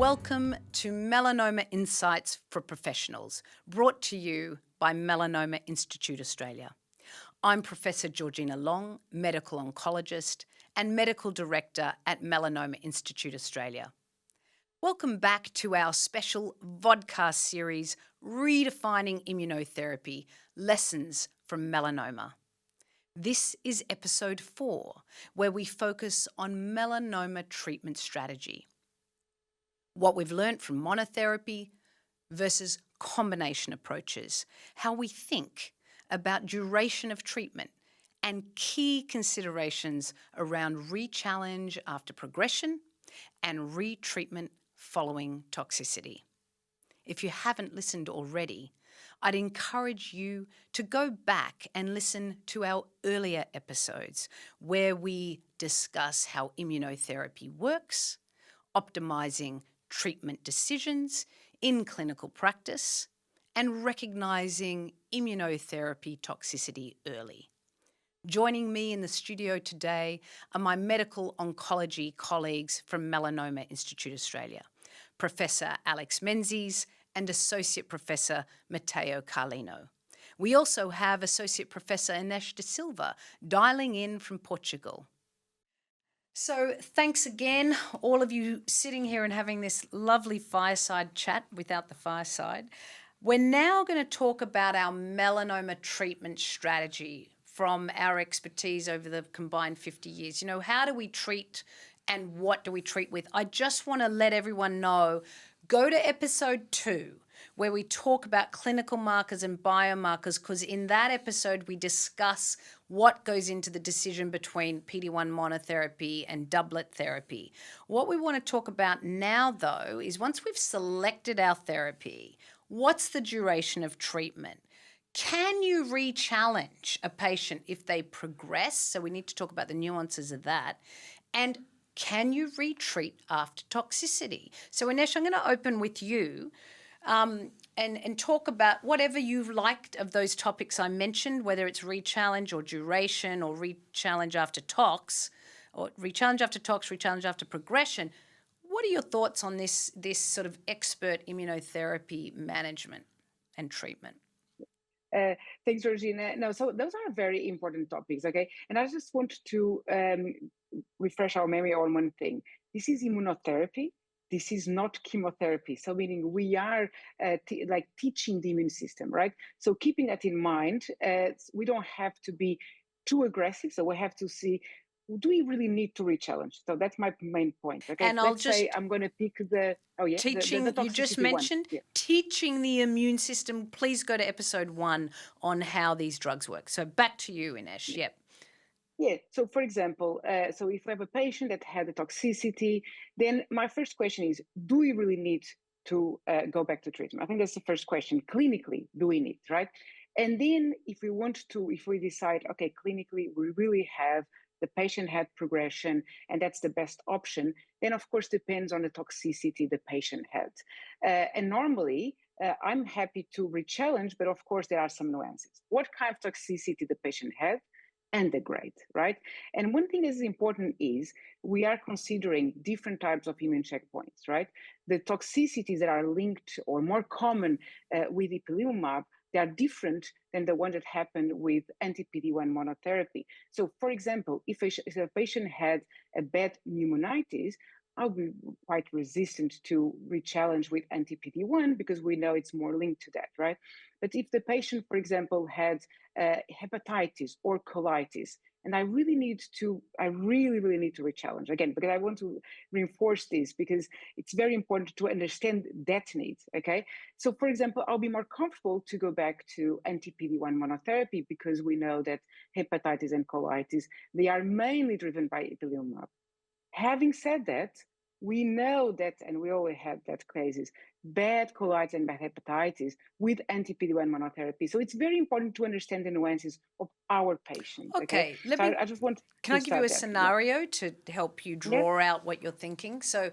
Welcome to Melanoma Insights for Professionals, brought to you by Melanoma Institute Australia. I'm Professor Georgina Long, medical oncologist and medical director at Melanoma Institute Australia. Welcome back to our special Vodcast series, Redefining Immunotherapy, Lessons from Melanoma. This is Episode 4, where we focus on melanoma treatment strategy. What we've learnt from monotherapy versus combination approaches, how we think about duration of treatment, and key considerations around rechallenge after progression and retreatment following toxicity. If you haven't listened already, I'd encourage you to go back and listen to our earlier episodes where we discuss how immunotherapy works, optimizing treatment decisions in clinical practice, and recognizing immunotherapy toxicity early. Joining me in the studio today are my medical oncology colleagues from Melanoma Institute Australia, Professor Alex Menzies and Associate Professor Matteo Carlino. We also have Associate Professor Ines de Silva dialing in from Portugal. So thanks again, all of you sitting here and having this lovely fireside chat without the fireside. We're now going to talk about our melanoma treatment strategy from our expertise over the combined 50 years. You know, how do we treat and what do we treat with? I just want to let everyone know, go to Episode 2, where we talk about clinical markers and biomarkers, because in that episode we discuss what goes into the decision between PD-1 monotherapy and doublet therapy. What we want to talk about now, though, is once we've selected our therapy, what's the duration of treatment? Can you re-challenge a patient if they progress? So we need to talk about the nuances of that. And can you retreat after toxicity? So Ines, I'm going to open with you. And talk about whatever you've liked of those topics I mentioned, whether it's rechallenge or duration or rechallenge after tox, or rechallenge after tox, rechallenge after progression. What are your thoughts on this sort of expert immunotherapy management and treatment? Thanks, Georgina. No, so those are very important topics, okay? And I just want to refresh our memory on one thing. This is immunotherapy. This is not chemotherapy. So meaning we are teaching the immune system, right? So keeping that in mind, we don't have to be too aggressive. So we have to see, do we really need to rechallenge? So that's my main point. Okay, and let's say I'm going to pick the teaching. the you just one. mentioned teaching the immune system. Please go to Episode 1 on how these drugs work. So back to you, Ines. Yep. Yeah. So, for example, so if we have a patient that had a toxicity, then my first question is, do we really need to go back to treatment? I think that's the first question. Clinically, do we need, right? And then if we decide, okay, clinically, we really have the patient had progression and that's the best option, then of course depends on the toxicity the patient had. And normally, I'm happy to rechallenge, but of course there are some nuances. What kind of toxicity the patient had? And the grade, right? And one thing that is important is we are considering different types of immune checkpoints, right? The toxicities that are linked or more common with ipilimumab, they are different than the one that happened with anti-PD-1 monotherapy. So, for example, if a patient had a bad pneumonitis, I'll be quite resistant to rechallenge with anti-PD-1 because we know it's more linked to that, right? But if the patient, for example, had hepatitis or colitis, and I really need to rechallenge again, because I want to reinforce this because it's very important to understand that need, okay? So for example, I'll be more comfortable to go back to anti-PD-1 monotherapy because we know that hepatitis and colitis, they are mainly driven by ipilimumab. Having said that, we know that, and we always had that cases, bad colitis and bad hepatitis with anti-PD-1 monotherapy. So it's very important to understand the nuances of our patient. Okay, I just want. Can I give you a scenario to help you draw out what you're thinking? So,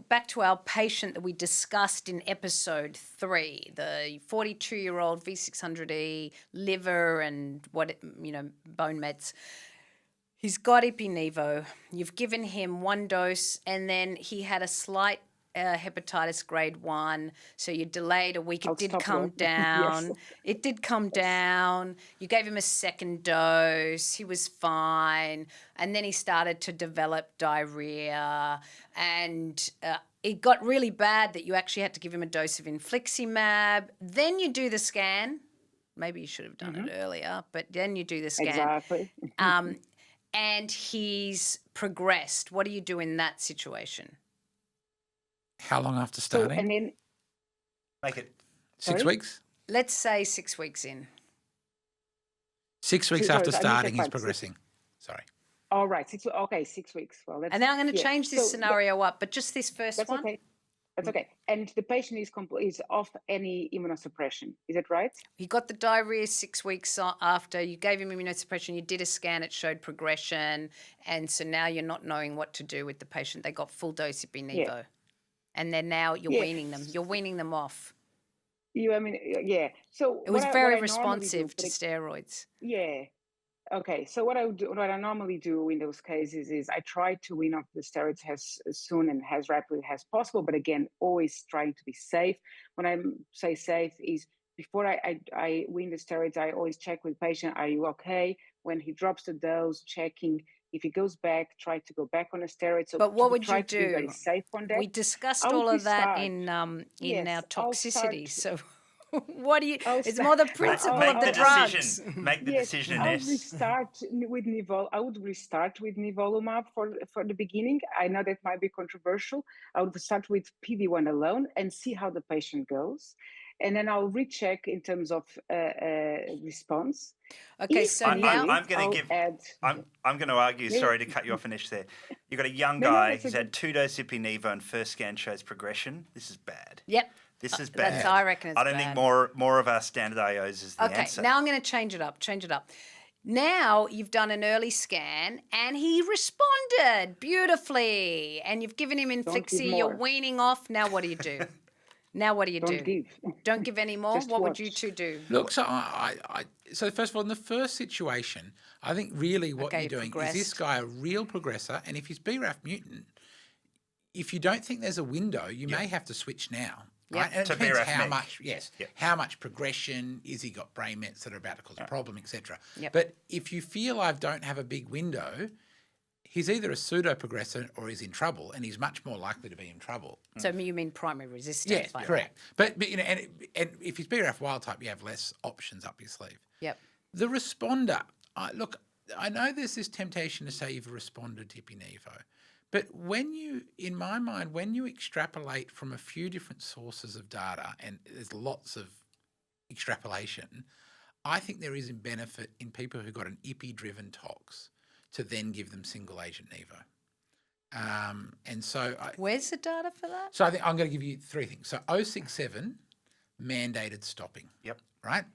back to our patient that we discussed in Episode 3, the 42-year-old V600E, liver and bone mets. He's got Ipi-Nivo. You've given him one dose, and then he had a slight hepatitis grade 1, so you delayed a week. It did stop come work. down. Yes. It did come down. You gave him a second dose. He was fine. And then he started to develop diarrhea. And it got really bad that you actually had to give him a dose of infliximab. Then you do the scan. Maybe you should have done it earlier, but then you do the scan. Exactly. And he's progressed. What do you do in that situation? How long after starting? So, and then make it 6 Sorry? weeks. Let's say 6 weeks in. 6 weeks Sorry, after I missed starting, that he's part. progressing. Sorry. all right, 6 weeks. Well, that's, And then I'm going to yeah. change this So scenario up, but just this first that's one. okay. That's okay. And the patient is off any immunosuppression. Is that right? He got the diarrhea 6 weeks after. You gave him immunosuppression. You did a scan. It showed progression. And so now you're not knowing what to do with the patient. They got full dose of Ipi-Nivo. Yeah. And then now you're Yeah. weaning them. You're weaning them off. Yeah. So It was what I very normally responsive do, to steroids. yeah. Okay, so what I normally do in those cases is I try to wean off the steroids as soon and as rapidly as possible. But again, always trying to be safe. When I say safe is before I wean the steroids, I always check with the patient, are you okay? When he drops the dose, checking. If he goes back, try to go back on a steroid. So But what we would try you to be very do? safe on that. We discussed I would all of that restart. in our Yes, I'll toxicity. start- So what do you? I'll It's start- more the I'll- principle I'll- of the I'll- drugs. decision. Make the Yes, decision, I would Ness. restart with I would restart with nivolumab for the beginning. I know that might be controversial. I would start with PD-1 alone and see how the patient goes, and then I'll recheck in terms of response. Okay, If so needed, now I'm going I'll to give. add. I'm going to argue. Yeah. Sorry to cut you off, Anish. There, you've got a young No, guy. that's He's okay. had 2 doses of Ipi-Nivo and first scan shows progression. This is bad. Yep. This is bad. I reckon it's I don't bad. think more of our standard AOs is the Okay, answer. now I'm going to change it up. Now you've done an early scan and he responded beautifully, and you've given him give Inflixi. more. You're weaning off. Now what do you do? Don't give. Don't give any more. Just What would you watch. two do? Look, so so first of all, in the first situation, I think really what Okay, you're doing progressed. is this guy a real progressor, and if he's BRAF mutant, if you don't think there's a window, you may have to switch now. Yep. Right? And it To depends BRAF how neg. much, yes, Yep. how much progression, is he got brain mets that are about to cause a problem, etc. Yep. But if you feel I don't have a big window, he's either a pseudo-progressor or he's in trouble, and he's much more likely to be in trouble. So you mean primary resistance? Yes, like correct. But you know, and if he's BRAF wild type, you have less options up your sleeve. that? Yep. The responder, look, I know there's this temptation to say you've responded to Ipi-Nivo, but in my mind, when you extrapolate from a few different sources of data, and there's lots of extrapolation, I think there is a benefit in people who got an Ipi-driven tox to then give them single agent Nivo. And so Where's the data for that? so I think I'm going to give you 3 things. So 067 mandated stopping. Yep. Right?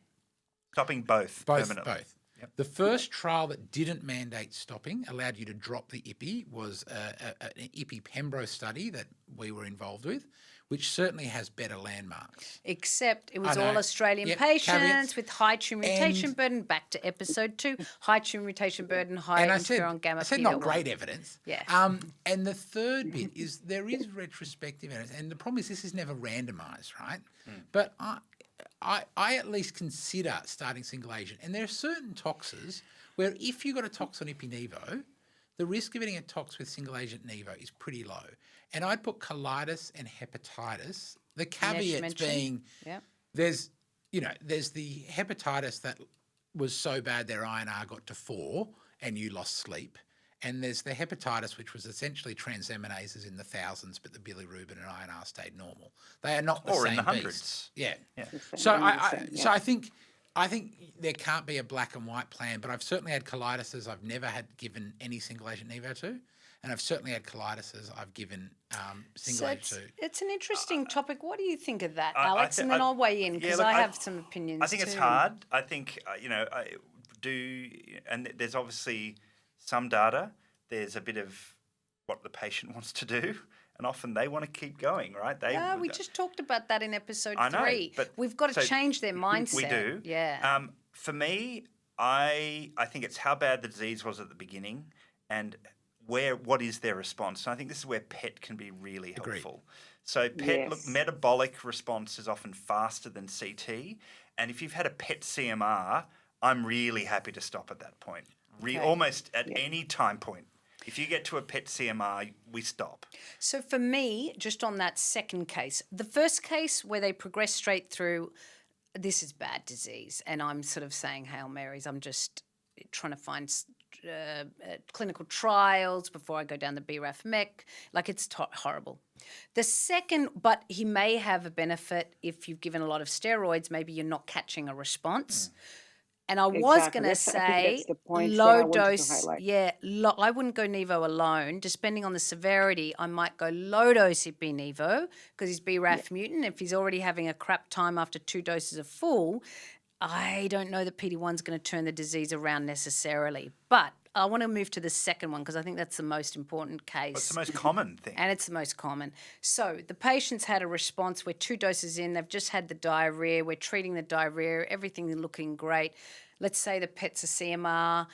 Stopping both. permanently. Both. Yep. The first trial that didn't mandate stopping, allowed you to drop the Ipi, was an Ipi-Pembro study that we were involved with, which certainly has better landmarks. Except it was I know. all Australian Yep, patients caveats. with high tumor mutation And- burden. Back to episode 2, high tumor mutation burden, high And I said, interferon gamma. not PD-L1. great evidence. Yeah. And the third bit is there is retrospective evidence, and the problem is this is never randomised, right? But I at least consider starting single agent, and there are certain toxes where if you got a tox on Ipi-Nivo, the risk of getting a tox with single agent Nivo is pretty low. And I'd put colitis and hepatitis. The caveats mentioned. being Yep. there's the hepatitis that was so bad their INR got to 4 and you lost sleep. And there's the hepatitis, which was essentially transaminases in the thousands, but the bilirubin and INR stayed normal. They are not the Or same in the beast. hundreds. Yeah. Yeah. So Yeah. I think there can't be a black and white plan, but I've certainly had colitis I've never had given any single agent Nivo to, and I've certainly had colitis I've given single agent to. It's an interesting topic. What do you think of that, I Alex? thi- and then I- I'll weigh in yeah, because look, I have some opinions I think it's too. hard. I think and there's obviously some data. There's a bit of what the patient wants to do, and often they want to keep going, right? We just talked about that in episode I know, 3. but We've got to so change their mindset. We do. Yeah. For me, I think it's how bad the disease was at the beginning, and what is their response. And I think this is where PET can be really Agreed. helpful. So Yes. metabolic response is often faster than CT. And if you've had a PET CMR, I'm really happy to stop at that point. Okay. Almost at any time point. If you get to a PET CMR, we stop. So for me, just on that second case, the first case where they progress straight through, this is bad disease, and I'm sort of saying Hail Marys. I'm just trying to find clinical trials before I go down the BRAF MEC. Like, it's horrible. The second, but he may have a benefit if you've given a lot of steroids. Maybe you're not catching a response. And I was going to I think say that's the point that I low wanted to dose. highlight. Yeah, I wouldn't go Nevo alone. Depending on the severity, I might go low dose Ipi-Nevo because he's BRAF mutant. If he's already having a crap time after 2 doses of full, I don't know that PD-1's going to turn the disease around necessarily. But I want to move to the second one because I think that's the most important case. What's the most common thing? And it's the most common. So the patient's had a response. We're 2 doses in. They've just had the diarrhea. We're treating the diarrhea. Everything's looking great. Let's say the PET's a CMR.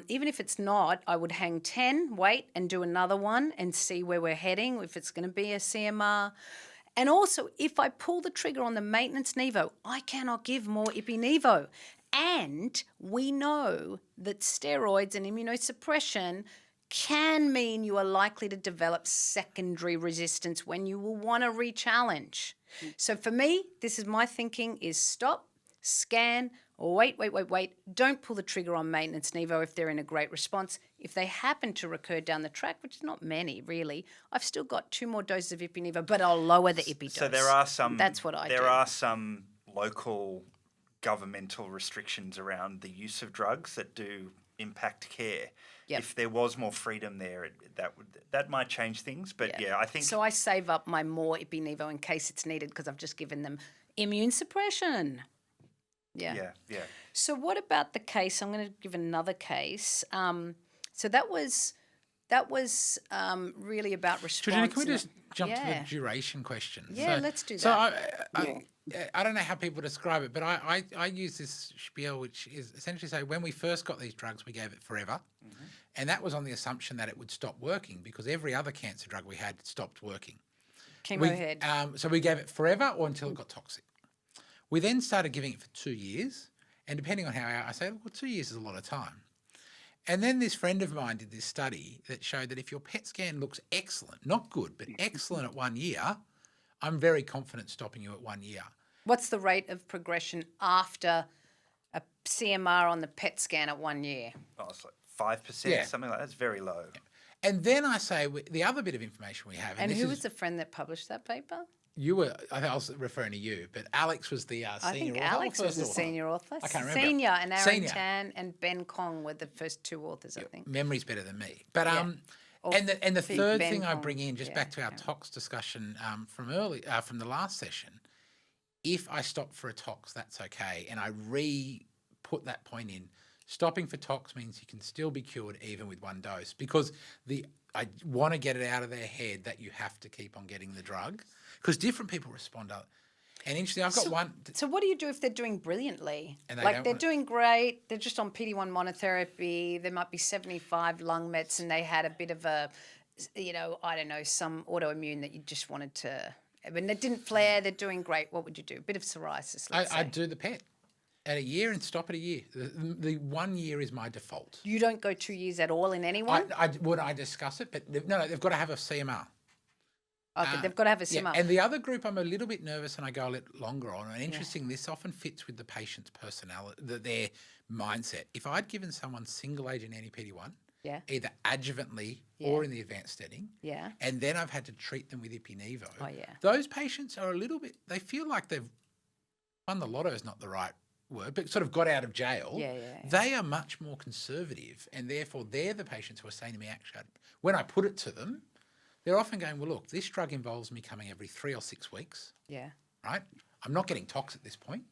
Even if it's not, I would hang 10, wait, and do another one and see where we're heading, if it's going to be a CMR. And also, if I pull the trigger on the maintenance Nevo, I cannot give more Ipi-Nevo. And we know that steroids and immunosuppression can mean you are likely to develop secondary resistance when you will want to rechallenge. So for me, this is my thinking is stop, scan, wait. Don't pull the trigger on maintenance Nevo if they're in a great response. If they happen to recur down the track, which is not many really, I've still got 2 more doses of Ipi-Nevo, but I'll lower the Ipi dose. So there are some. That's what I do. There are some local governmental restrictions around the use of drugs that do impact care. Yep. If there was more freedom there, that might change things. But yeah, I think So I save up my more Ipi-Nevo in case it's needed because I've just given them immune suppression. Yeah. Yeah. So what about the case? I'm going to give another case. So that was really about response. Georgina, can we just jump to the duration question? Yeah, let's do that. So I don't know how people describe it, but I use this spiel, which is essentially say when we first got these drugs, we gave it forever. Mm-hmm. And that was on the assumption that it would stop working because every other cancer drug we had stopped working. Chemo head. So we gave it forever or until it got toxic. We then started giving it for 2 years. And depending on how I say, well, 2 years is a lot of time. And then this friend of mine did this study that showed that if your PET scan looks excellent, not good, but excellent at 1 year, I'm very confident stopping you at 1 year. What's the rate of progression after a CMR on the PET scan at 1 year? Oh, it's like 5%, something like that. That's very low. And then I say the other bit of information we have. And who was the friend that published that paper? You were, I was referring to you, but Alex was the senior author. I think Alex was the senior author. I can't remember. Senior and Aaron Tan and Ben Kong were the first 2 authors, I think. Memory's better than me. But and the third thing I bring in, just back to our tox discussion from the last session, if I stop for a tox, that's okay, and I put that point in. Stopping for tox means you can still be cured even with 1 dose because I want to get it out of their head that you have to keep on getting the drug because different people respond. And interestingly, I've got one. So what do you do if they're doing brilliantly? And they're doing great. They're just on PD-1 monotherapy. There might be 75 lung mets and they had a bit of a, I don't know, some autoimmune that you just wanted to. When they didn't flare, they're doing great. What would you do? A bit of psoriasis, let's say. I'd do the PET at a year and stop at a year. The 1 year is my default. You don't go 2 years at all in anyone? Would I discuss it? But no, they've got to have a CMR. Okay, they've got to have a CMR. Yeah. And the other group I'm a little bit nervous and I go a little longer on. And interesting, this often fits with the patient's personality, their mindset. If I'd given someone single agent anti-PD-1, either adjuvantly or in the advanced setting, and then I've had to treat them with Ipi-Nevo, those patients are a little bit, they feel like they've won the lotto is not the right word, but sort of got out of jail. They are much more conservative and therefore they're the patients who are saying to me, actually, when I put it to them, they're often going, well, look, this drug involves me coming every 3 or 6 weeks. Right? I'm not getting tox at this point.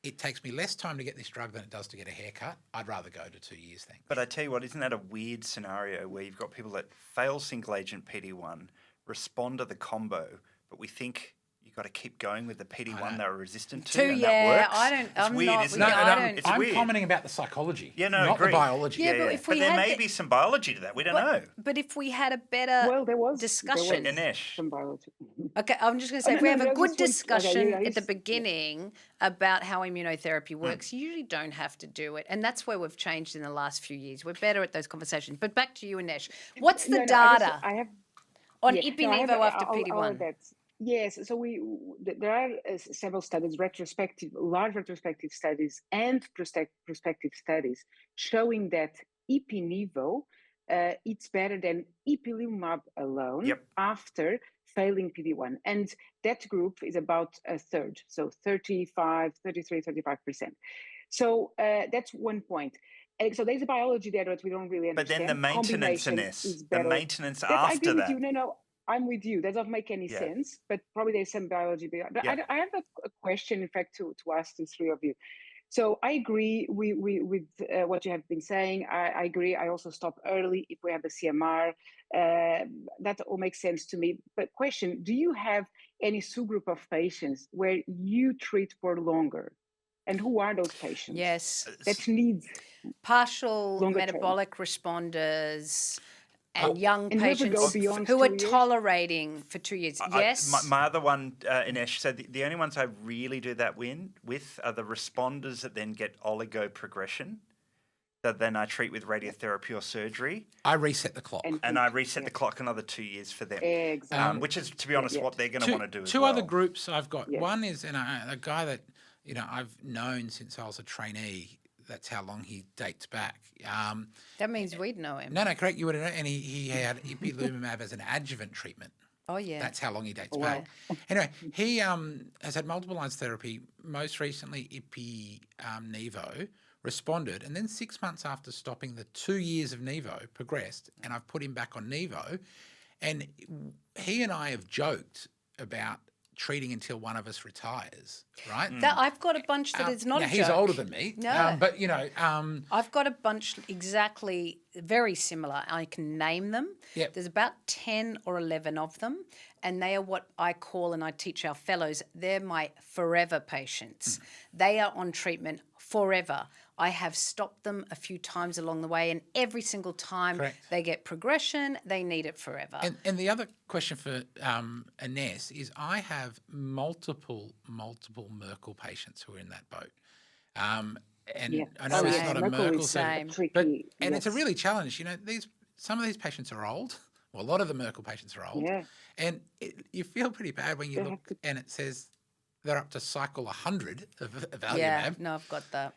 It takes me less time to get this drug than it does to get a haircut. I'd rather go to 2 years, thanks. But I tell you what, isn't that a weird scenario where you've got people that fail single agent PD-1, respond to the combo, but we think you got to keep going with the PD-1 they were resistant to, Too, and yeah, that works. I don't- It's I'm weird, not- isn't yeah, it? I don't- It's I'm weird. commenting about the psychology, Yeah, no, not agree. the biology. Yeah, but if we there had may the- be some biology to that. We don't know. But if we had a better Well, there was discussion. Ganesh. some biology. Okay, I'm just going to say, no, if we no, have but a I good just want- discussion okay, yeah, at the yeah. beginning about how immunotherapy works, you usually don't have to do it. And that's where we've changed in the last few years. We're better at those conversations. But back to you, Anesh. What's the No, data I have on no, I have- Ipi-Nivo after I'll PD-1? add that. Yes, so there are several studies, large retrospective studies and prospective studies showing that Ipi-Nivo it's better than ipilimumab alone Yep. after failing PD-1. And that group is about a third, so 35%. So that's one point. And so there's a biology there that we don't really But understand. then the maintenance, Combination Ines, is the better. maintenance That, I agree after with that. you. No, I'm with you. That doesn't make any Yeah. sense, but probably there's some biology behind. But Yeah. I have a question, in fact, to ask the three of you. So I agree with what you have been saying. I agree. I also stop early if we have the CMR. That all makes sense to me. But question, do you have any subgroup of patients where you treat for longer? And who are those patients? Yes. That need Partial longer term. metabolic responders and young And you ever go patients beyond who 2 are years? tolerating for 2 years. Yes. My other one, Ines, so the only ones I really do that with are the responders that then get oligoprogression, that then I treat with radiotherapy or surgery, I reset the clock. and I reset the clock another 2 years for them. Exactly. Which is, to be honest, what they're going to want to do as Two well. other groups I've got. Yes. One is a guy that I've known since I was a trainee. That's how long he dates back. That means we'd know him. No, correct. You would know. And he had ipilimumab as an adjuvant treatment. Oh, yeah. That's how long he dates Wow. back. Anyway, he has had multiple lines of therapy. Most recently, Ipi-Nivo responded, and then 6 months after stopping the 2 years of Nivo, progressed, and I've put him back on Nivo, and he and I have joked about treating until one of us retires, right? I've got a bunch that is not now, a he's joke. older than me, No. but I've got a bunch exactly very similar. I can name them. Yep. There's about 10 or 11 of them, and they are what I call, and I teach our fellows, they're my forever patients. They are on treatment forever. I have stopped them a few times along the way, and every single time Correct. they get progression, they need it forever. And the other question for Ines is I have multiple Merkel patients who are in that boat. And Yeah. I know it's Same. not a Merkel Merkel is Same. but tricky. it's a yes. really challenge. Some of these patients are old. Well, a lot of the Merkel patients are old. Yeah. And you feel pretty bad when you They look have and it says they're up to cycle 100 of Valiumab. Yeah, no, I've got that.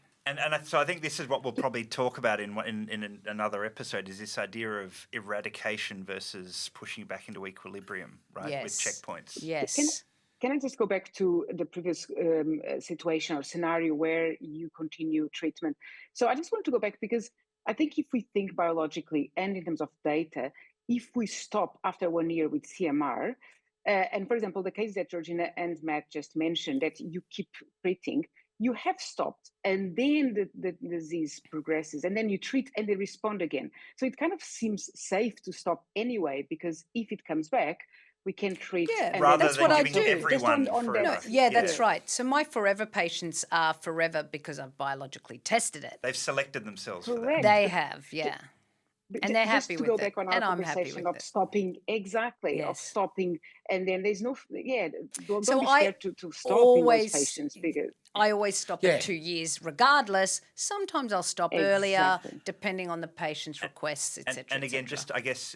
So I think this is what we'll probably talk about in another episode, is this idea of eradication versus pushing back into equilibrium, right, with Yes. checkpoints. Yes. Can I just go back to the previous situation or scenario where you continue treatment? So I just want to go back because I think if we think biologically and in terms of data, if we stop after 1 year with CMR, and for example, the case that Georgina and Matt just mentioned, that you keep treating, you have stopped and then the disease progresses and then you treat and they respond again. So it kind of seems safe to stop anyway, because if it comes back, we can treat. Yeah, and Rather that's than what I giving do. everyone Just on forever. that. Yeah, that's right. So my forever patients are forever because I've biologically tested it. They've selected themselves for that. Correct. They have, yeah. But And they're just happy to with go it, back on our and I'm happy conversation with of it. stopping, exactly, of Yes. stopping, and then there's no, don't So be I scared to stop in always- those patients because I always stop Yeah. at 2 years regardless. Sometimes I'll stop earlier Exactly. depending on the patient's requests, etc. And again, just I guess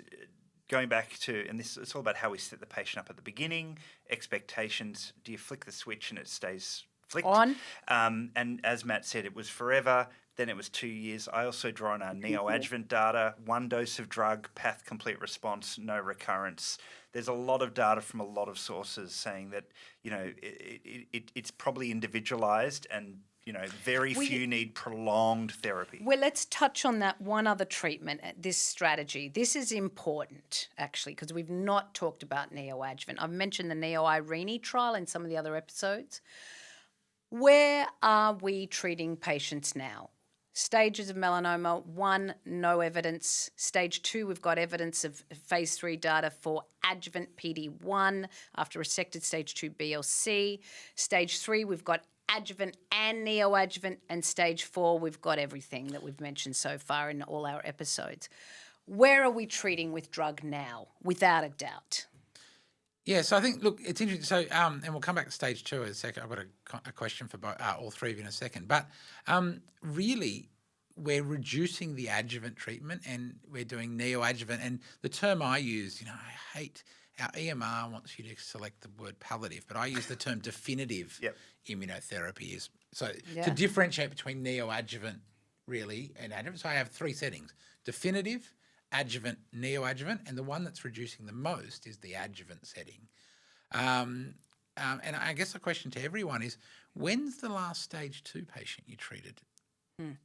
going back to, and this it's all about how we set the patient up at the beginning, expectations. Do you flick the switch and it stays flicked? On. And as Matt said, it was forever. Then it was 2 years. I also draw on our neoadjuvant data. 1 dose of drug, path complete response, no recurrence. There's a lot of data from a lot of sources saying that it's probably individualized, and very few need prolonged therapy. Well, let's touch on that one other treatment, this strategy. This is important, actually, because we've not talked about neoadjuvant. I've mentioned the Neo-Irene trial in some of the other episodes. Where are we treating patients now? Stages of melanoma: 1, no evidence. Stage 2, we've got evidence of phase 3 data for adjuvant PD-1 after resected stage 2 B or C. Stage 3, we've got adjuvant and neoadjuvant. And stage 4, we've got everything that we've mentioned so far in all our episodes. Where are we treating with drug now? Without a doubt. Yeah, so I think, look, it's interesting. So, and we'll come back to stage 2 in a second. I've got a question for all three of you in a second. But really, we're reducing the adjuvant treatment and we're doing neoadjuvant. And the term I use, I hate, our EMR wants you to select the word palliative, but I use the term definitive immunotherapy. To differentiate between neoadjuvant, really, and adjuvant. So I have 3 settings: definitive, adjuvant, neoadjuvant, and the one that's reducing the most is the adjuvant setting. And I guess the question to everyone is, when's the last stage 2 patient you treated?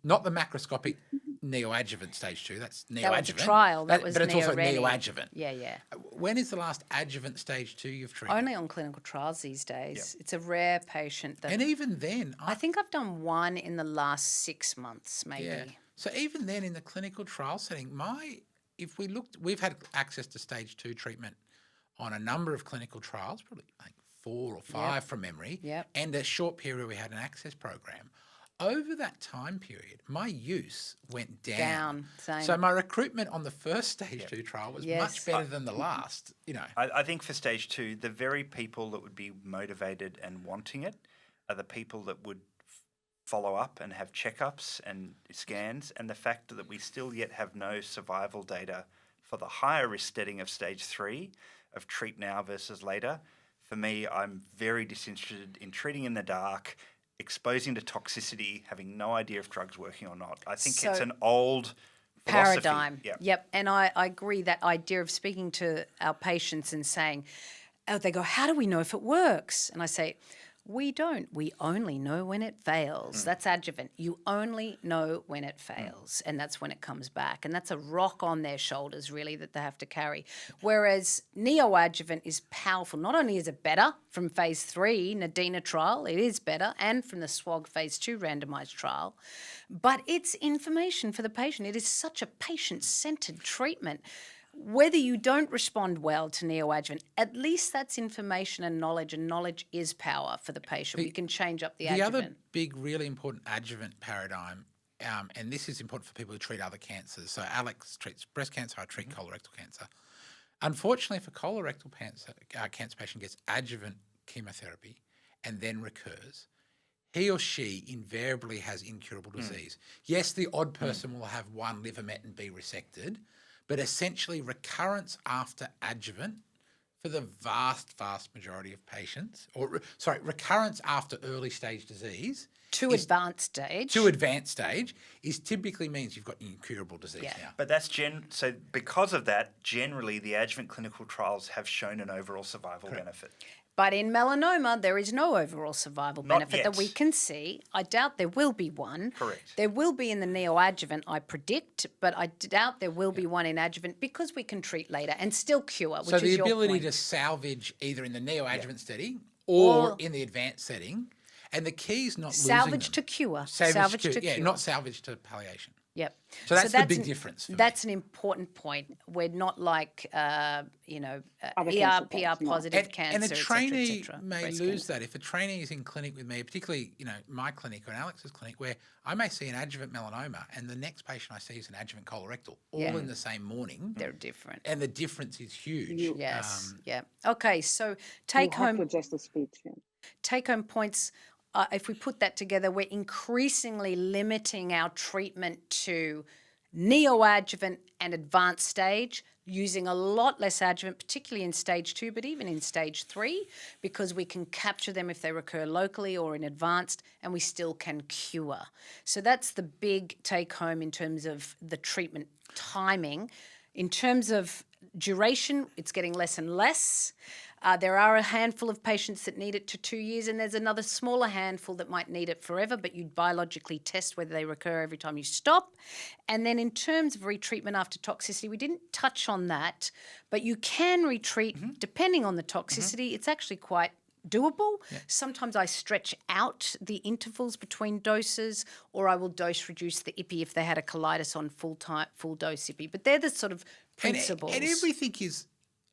Not the macroscopic neoadjuvant stage 2, that's neoadjuvant. That was a trial, but it's also neoadjuvant. Yeah. When is the last adjuvant stage 2 you've treated? Only on clinical trials these days. It's a rare patient. And even then... I think I've done 1 in the last 6 months, maybe. Yeah. So even then in the clinical trial setting, if we looked, we've had access to stage 2 treatment on a number of clinical trials, probably like 4 or 5 from memory, and a short period we had an access program. Over that time period, my use went down. Same. So my recruitment on the first stage 2 trial was much better than the last. I think for stage 2, the very people that would be motivated and wanting it are the people that would follow up and have checkups and scans, and the fact that we still yet have no survival data for the higher risk setting of stage 3 of treat now versus later. For me, I'm very disinterested in treating in the dark, exposing to toxicity, having no idea if drugs working or not. I think it's an old paradigm. Philosophy. Yep. And I agree, that idea of speaking to our patients and saying, they go, how do we know if it works? And I say, we don't. We only know when it fails. That's adjuvant. You only know when it fails, and that's when it comes back. And that's a rock on their shoulders, really, that they have to carry. Whereas neoadjuvant is powerful. Not only is it better from phase 3 Nadina trial, it is better, and from the SWOG phase 2 randomized trial, but it's information for the patient. It is such a patient-centered treatment. Whether you don't respond well to neoadjuvant, at least that's information and knowledge is power for the patient. We can change up the adjuvant. The other big, really important adjuvant paradigm, and this is important for people who treat other cancers. So Alex treats breast cancer, I treat colorectal cancer. Unfortunately for colorectal cancer, cancer patient gets adjuvant chemotherapy and then recurs. He or she invariably has incurable disease. Yes, the odd person will have 1 liver met and be resected, but essentially recurrence after adjuvant for the vast, vast majority of patients, recurrence after early stage disease. To advanced stage is typically means you've got incurable disease now. But that's so because of that, generally the adjuvant clinical trials have shown an overall survival benefit. But in melanoma, there is no overall survival benefit that we can see. I doubt there will be one. Correct. There will be in the neoadjuvant, I predict, but I doubt there will be one in adjuvant because we can treat later and still cure, which is your point. So the ability to salvage either in the neoadjuvant setting or in the advanced setting, and the key is not salvage to cure. Salvage to cure. Yeah, not salvage to palliation. Yep. So that's the big difference for me. That's an important point. We're not like, ER, PR-positive cancer, and a trainee et cetera, may lose that. If a trainee is in clinic with me, particularly, my clinic or Alex's clinic, where I may see an adjuvant melanoma and the next patient I see is an adjuvant colorectal, all in the same morning. They're different. And the difference is huge. Yes. Okay, so take-home points. If we put that together, we're increasingly limiting our treatment to neoadjuvant and advanced stage, using a lot less adjuvant, particularly in stage 2, but even in stage 3, because we can capture them if they recur locally or in advanced, and we still can cure. So that's the big take home in terms of the treatment timing. In terms of duration, it's getting less and less. There are a handful of patients that need it to 2 years, and there's another smaller handful that might need it forever, but you'd biologically test whether they recur every time you stop. And then in terms of retreatment after toxicity, we didn't touch on that, but you can retreat depending on the toxicity. It's actually quite doable. Sometimes I stretch out the intervals between doses, or I will dose reduce the IPI if they had a colitis on full dose IPI. But they're the sort of principles. And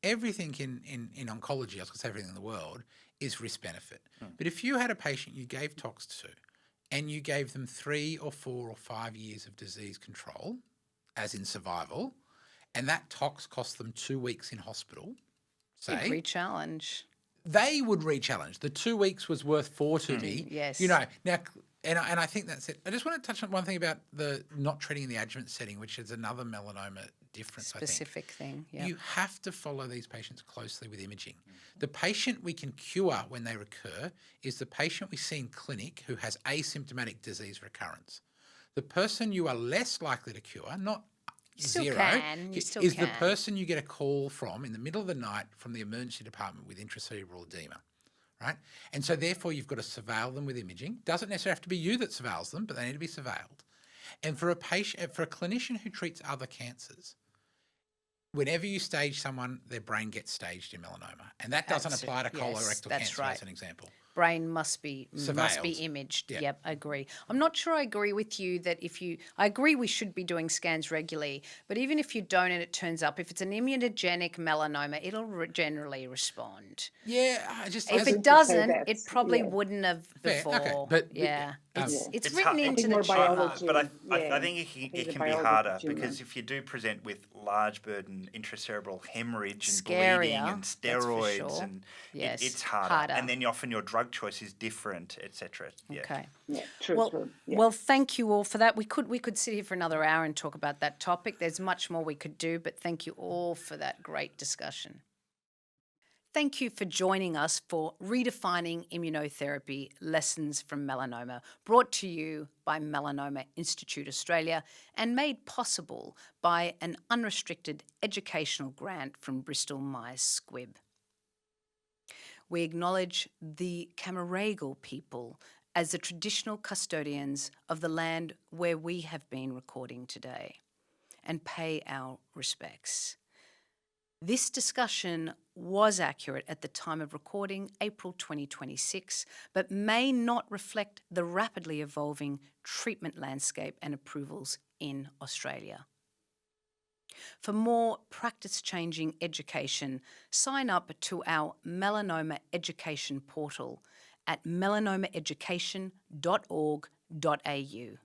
everything in oncology, I was going to say everything in the world, is risk-benefit. But if you had a patient you gave tox to and you gave them 3 or 4 or 5 years of disease control, as in survival, and that tox cost them 2 weeks in hospital, say, rechallenge. They would rechallenge. The 2 weeks was worth 4 to me. Yes. You know, now, and I think that's it. I just want to touch on one thing about the not treating in the adjuvant setting, which is another melanoma difference, Specific thing, yeah. You have to follow these patients closely with imaging. The patient we can cure when they recur is the patient we see in clinic who has asymptomatic disease recurrence. The person you are less likely to cure, not zero, is the person you get a call from in the middle of the night from the emergency department with intracerebral edema, right? And so therefore you've got to surveil them with imaging. Doesn't necessarily have to be you that surveils them, but they need to be surveilled. And for a clinician who treats other cancers, whenever you stage someone, their brain gets staged in melanoma. And that doesn't apply to colorectal cancer as an example. Brain must be imaged. Yep, I agree. I'm not sure I agree with you that I agree we should be doing scans regularly, but even if you don't and it turns up, if it's an immunogenic melanoma, it'll generally respond. Yeah, if it doesn't, it probably wouldn't have before. Okay, but it's written into the biology. But I think it can be harder because if you do present with large burden intracerebral hemorrhage and bleeding and steroids, and it's harder. And then often your drug choice is different, etc. Okay. Yeah, true. Well, thank you all for that. We could sit here for another hour and talk about that topic. There's much more we could do, but thank you all for that great discussion. Thank you for joining us for Redefining Immunotherapy Lessons from Melanoma, brought to you by Melanoma Institute Australia and made possible by an unrestricted educational grant from Bristol Myers Squibb. We acknowledge the Camaragal people as the traditional custodians of the land where we have been recording today and pay our respects. This discussion was accurate at the time of recording, April 2026, but may not reflect the rapidly evolving treatment landscape and approvals in Australia. For more practice-changing education, sign up to our Melanoma Education portal at melanomaeducation.org.au.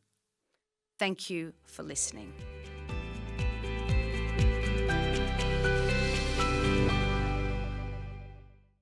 Thank you for listening.